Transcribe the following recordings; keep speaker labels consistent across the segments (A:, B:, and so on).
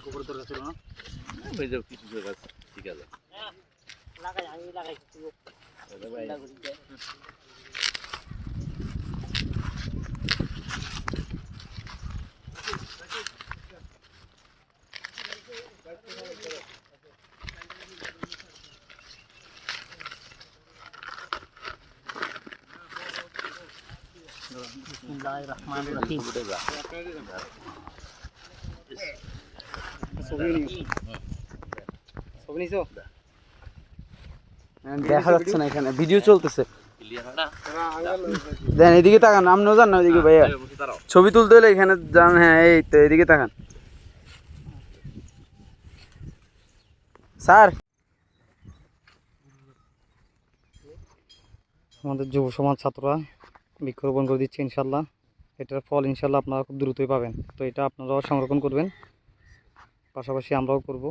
A: গোবর দরকার ছিল না কিছু গাছ ঠিক আছে লাগাই আমি লাগাই Bismillahirrahmanirrahim. দেখা যাচ্ছে না এখানে ভিডিও চলতেছে দেন এদিকে তাকান আপনিও যান না ওইদিকে ভাইয়া ছবি তুলতে হলে এখানে যান হ্যাঁ এই তো এদিকে তাকান স্যার আমাদের যুব সমাজ ছাত্ররা বৃক্ষরোপণ করে দিচ্ছে ইনশাল্লাহ এটার ফল ইনশাল্লাহ আপনারা খুব দ্রুতই পাবেন তো এটা আপনারাও সংরক্ষণ করবেন পাশাপাশি আমরাও করব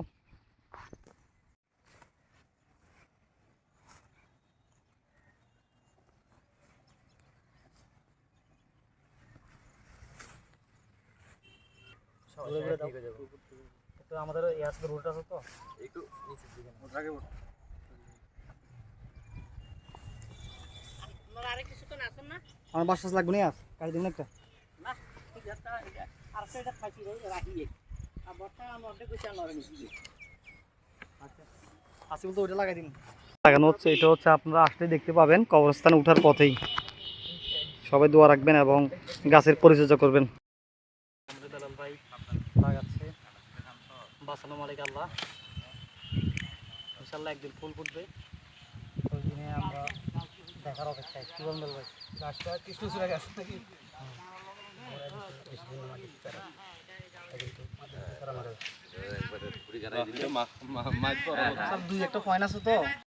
A: আমাদের রুট আছে তো একটু আমার বাসাস লাগবে না কাজ দিন একটা লাগানো হচ্ছে এটা হচ্ছে আপনারা আসলে দেখতে পাবেন কবরস্থানে উঠার পথেই সবাই দোয়া রাখবেন এবং গাছের পরিচর্যা করবেন ভাই লাগাচ্ছে বাঁচানো মালিক আল্লাহ ইনশাল্লাহ একদিন ফুল ফুটবে ওই দিনে আমরা দেখার অপেক্ষায় কি বলবেন ভাই গাছটা কৃষ্ণচূড়া গাছ নাকি দুই একটা পয়েন্ট আছে তো